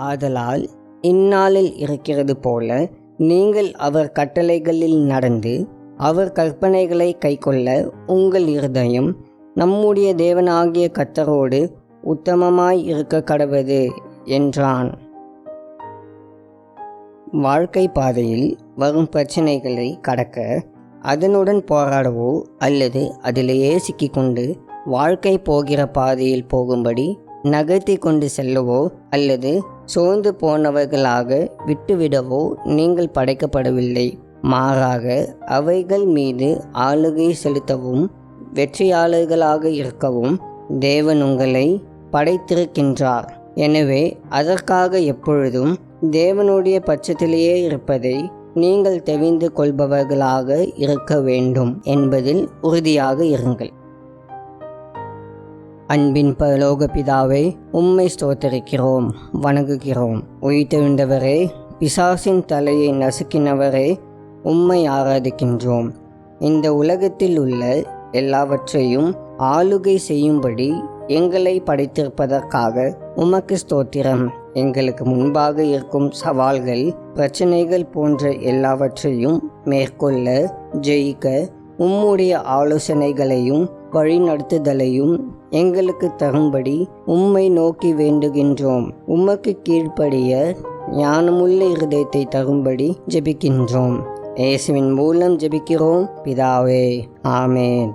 ஆதலால் இந்நாளில் இருக்கிறது போல நீங்கள் அவர் கட்டளைகளில் நடந்து அவர் கற்பனைகளை கைக்கொள்ள உங்கள் இருதயம் நம்முடைய தேவனாகிய கர்த்தரோடு உத்தமமாய் இருக்க கடவது என்றான். வாழ்க்கை பாதையில் வரும் பிரச்சனைகளை கடக்க அதனுடன் போராடவோ அல்லது அதிலேயே சிக்கிக்கொண்டு வாழ்க்கை போகிற பாதையில் போகும்படி நகர்த்தி கொண்டு செல்லவோ அல்லது சோர்ந்து போனவர்களாக விட்டுவிடவோ நீங்கள் படைக்கப்படவில்லை. மாறாக அவைகள் மீது ஆளுகை செலுத்தவும் வெற்றியாளர்களாக இருக்கவும் தேவன் உங்களை படைத்திருக்கின்றார். எனவே அதற்காக எப்பொழுதும் தேவனுடைய பட்சத்திலேயே இருப்பதை நீங்கள் தெரிந்து கொள்பவர்களாக இருக்க வேண்டும் என்பதில் உறுதியாக இருங்கள். அன்பின் பரலோக பிதாவே, உம்மை ஸ்தோத்தரிக்கிறோம், வணங்குகிறோம். உயிர்த்தெழுந்தவரே, பிசாசின் தலையை நசுக்கினவரே, உம்மை ஆராதிக்கின்றோம். இந்த உலகத்தில் உள்ள எல்லாவற்றையும் ஆளுகை செய்யும்படி எங்களை படைத்திருப்பதற்காக உமக்கு ஸ்தோத்திரம். எங்களுக்கு முன்பாக இருக்கும் சவால்கள், பிரச்சனைகள் போன்ற எல்லாவற்றையும் மேற்கொள்ள ஜெயிக்க உம்முடைய ஆலோசனைகளையும் வழிநடத்துதலையும் எங்களுக்கு தரும்படி உம்மை நோக்கி வேண்டுகின்றோம். உமக்கு கீழ்ப்படிய ஞானமுள்ள இருதயத்தை தரும்படி ஜெபிக்கின்றோம். இயேசுவின் மூலம் ஜெபிக்கிறோம் பிதாவே, ஆமென்.